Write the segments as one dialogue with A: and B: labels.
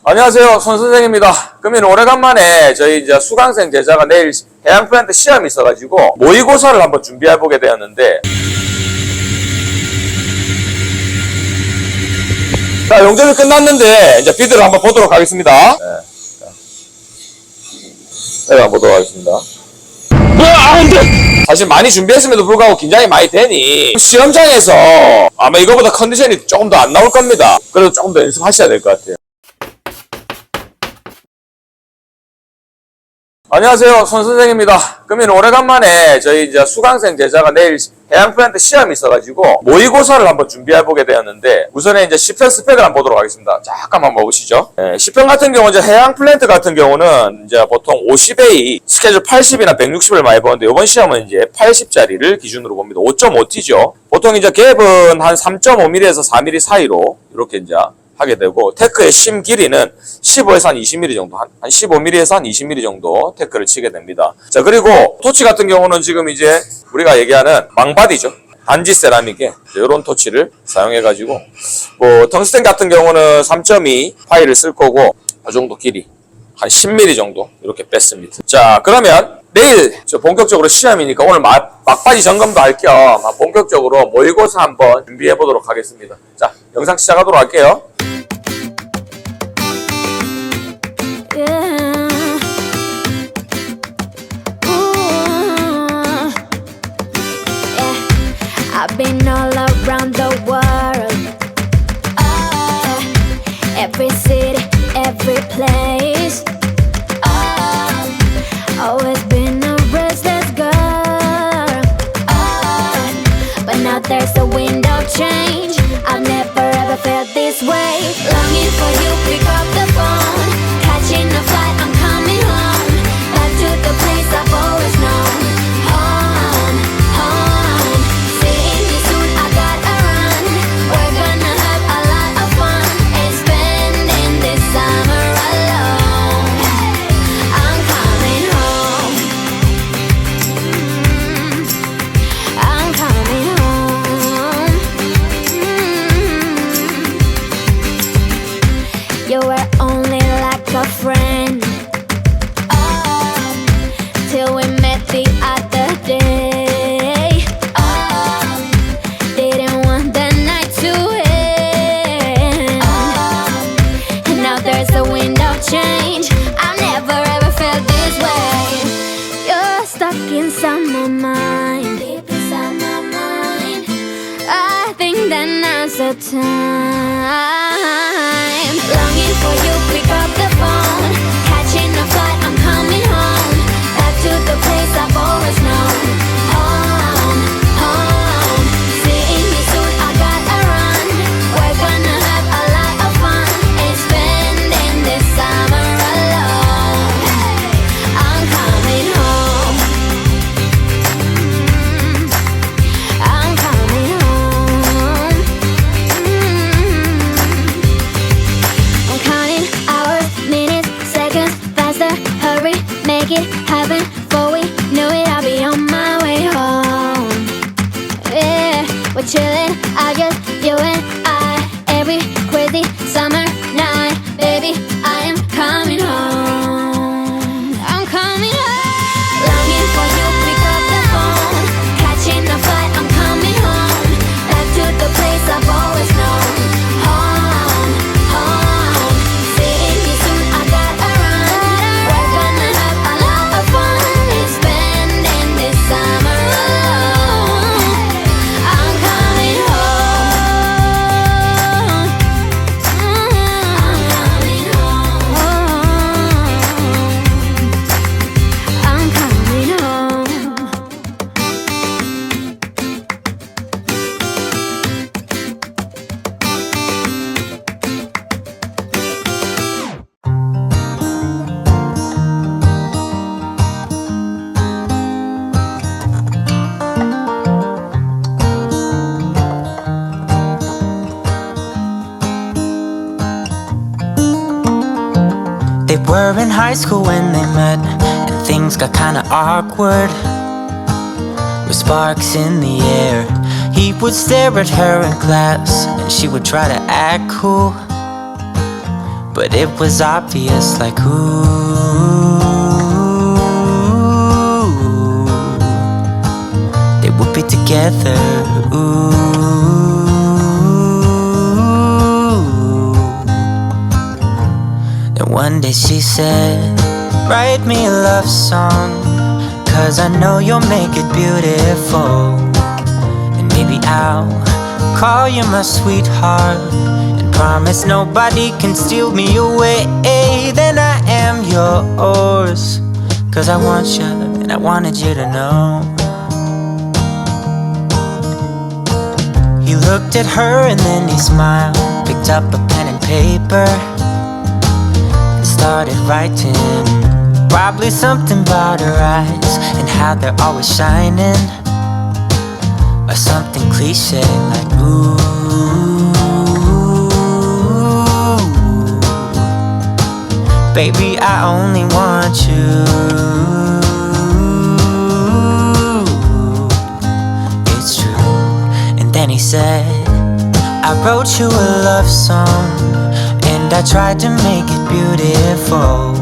A: 안녕하세요, 손 선생입니다. 그러면 오래간만에 저희 이제 수강생 제자가 내일 해양 플랜트 시험이 있어가지고 모의고사를 한번 준비해보게 되었는데, 자, 용접이 끝났는데 이제 비디오를 한번 보도록 하겠습니다. 네, 한번 보도록 하겠습니다. 사실 많이 준비했음에도 불구하고 긴장이 많이 되니 시험장에서 아마 이거보다 컨디션이 조금 더 안 나올 겁니다. 그래도 조금 더 연습하셔야 될 것 같아요. 안녕하세요, 손 선생입니다. 그러면 오래간만에 저희 이제 수강생 제자가 내일 해양 플랜트 시험이 있어가지고 모의고사를 한번 준비해보게 되었는데, 우선에 이제 10편 스펙을 한번 보도록 하겠습니다. 잠깐만 보시죠. 10편 같은 경우 이제 해양 플랜트 같은 경우는 이제 보통 50A 스케줄 80이나 160을 많이 보는데, 이번 시험은 이제 80짜리를 기준으로 봅니다. 5.5T죠. 보통 이제 갭은 한 3.5mm에서 4mm 사이로 이렇게 이제 하게 되고, 테크의 심 길이는 15에서 한 20mm 정도, 한 15mm에서 한 20mm 정도 테크를 치게 됩니다. 자, 그리고 토치 같은 경우는 지금 이제 우리가 얘기하는 망바디죠. 반지 세라믹에 이런 토치를 사용해가지고, 뭐 텅스텐 같은 경우는 3.2 파일을 쓸 거고, 이 정도 길이 한 10mm 정도 이렇게 뺐습니다. 자, 그러면 내일 저 본격적으로 시험이니까 오늘 막바지 점검도 할 겸 본격적으로 모의고사 한번 준비해 보도록 하겠습니다. 자, 영상 시작하도록 할게요.
B: I've been all around the world, every city, every place. Always been a restless girl, but now there's a wind of change. I've never ever felt this way. Longing for you, pick up the phone. Catching a flight, I'm coming home. Back to the place I've always known. Home, home. Seeing you soon, I gotta run. We're gonna have a lot of fun and spending this summer alone. I'm coming home. I'm coming home. You were only like a friend, till we met the other day. Didn't want the night to end, and now there's a wind of change. I've never ever felt this way. You're stuck inside my mind, deep inside my mind. I think that now's the time. Longing for you, pick up the phone. Catching a flight, I'm coming home. Back to the place I've always known. Home, home. Seeing you soon, I gotta run. We're gonna have a lot of fun and spending this summer alone. I'm coming home. I'm coming home. I'm counting hours, minutes, seconds, faster, hurry, make it happen. Before we knew it, I'll be on my way home. Yeah, we're chilling, I just, you and I. Every crazy summer night, baby, I am coming home. I'm coming home. Longing for you, pick up the phone. Catching a flight, I'm coming home. Back to the place I've always known. Home, home. Seeing you soon, I gotta run. We're gonna have a lot of fun and spending this summer alone. I'm coming home. I'm coming home. I'm coming home.
C: They were in high school when they met, and things got kinda awkward. With sparks in the air, he would stare at her in class, and she would try to act cool. but it was obvious, like, ooh, they would be together, ooh. Then one day she said, write me a love song, 'cause I know you'll make it beautiful. And maybe I'll call you my sweetheart, and promise nobody can steal me away. Then I am yours, 'cause I want you and I wanted you to know. He looked at her and then he smiled, picked up a pen and paper, and started writing. Probably something about her eyes and how they're always shining, or something cliche like ooh. Baby, I only want you. It's true. And then he said, I wrote you a love song, and I tried to make it beautiful.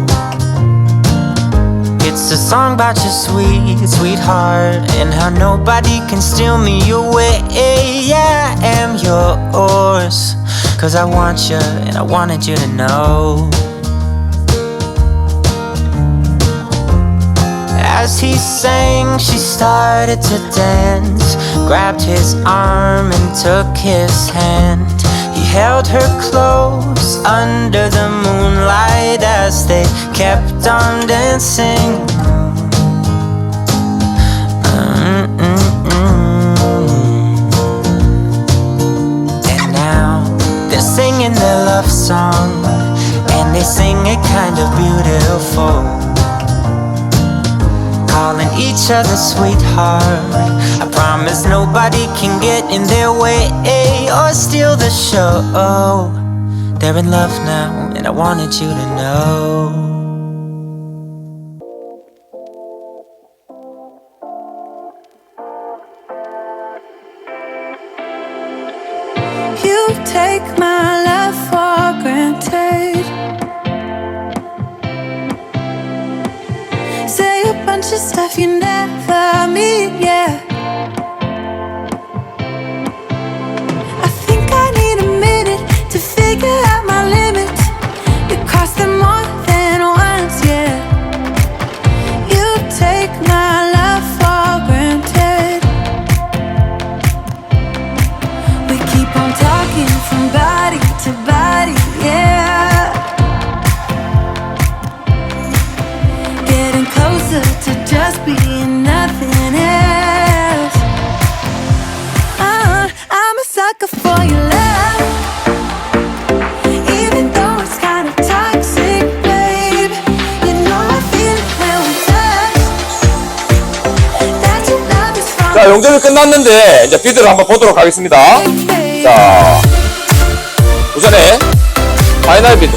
C: It's a song about your sweet, sweetheart, and how nobody can steal me away. Yeah, I am yours, 'cause I want you and I wanted you to know. As he sang, she started to dance, grabbed his arm and took his hand. He held her close under the moonlight as they kept on dancing. And now they're singing their love song, and they sing it kind of beautiful, calling each other sweetheart. I promise nobody can get in their way or steal the show. They're in love now, and I wanted you to know.
D: You take my love for granted, say a bunch of stuff you never mean, yeah. I think I need a minute to figure out my limits. You cross them more than once, yeah. You take my love for granted. We keep on talking from body to body, yeah. Getting closer to just being nothing else. I'm a sucker for your love, even though it's kind of toxic, babe. You know I feel it when we touch, that your love is from
A: 자, 용접이 끝났는데 이제 비드를 한번 보도록 하겠습니다. 자, 우선에 파이널 비드.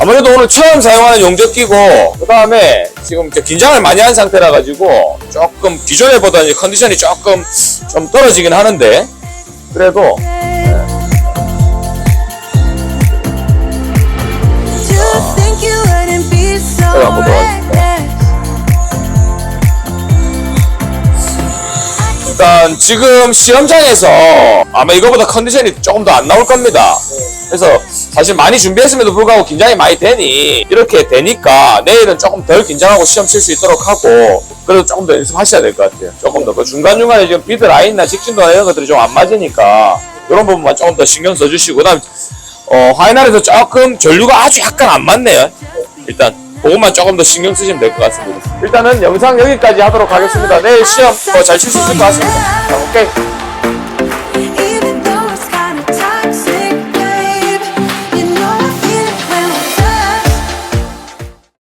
A: 아무래도 오늘 처음 사용하는 용접기고, 그 다음에 지금 이제 긴장을 많이 한 상태라 가지고 조금 기존에 보다 이제 컨디션이 조금 좀 떨어지긴 하는데, 그래도 제가 한번 더 하겠습니다. 일단 지금 시험장에서 아마 이거보다 컨디션이 조금 더 안 나올 겁니다. 그래서 사실 많이 준비했음에도 불구하고 긴장이 많이 되니, 이렇게 되니까 내일은 조금 덜 긴장하고 시험 칠 수 있도록 하고, 그래도 조금 더 연습하셔야 될 것 같아요. 조금 더. 그 중간중간에 지금 비드 라인이나 직진도나 이런 것들이 좀 안 맞으니까 이런 부분만 조금 더 신경 써주시고, 그 다음 화이날에서 조금 전류가 아주 약간 안 맞네요. 일단 그것만 조금 더 신경 쓰시면 될 것 같습니다. 일단은 영상 여기까지 하도록 하겠습니다. 내일 시험 잘 칠 수 있을 것 같습니다. 자, 오케이.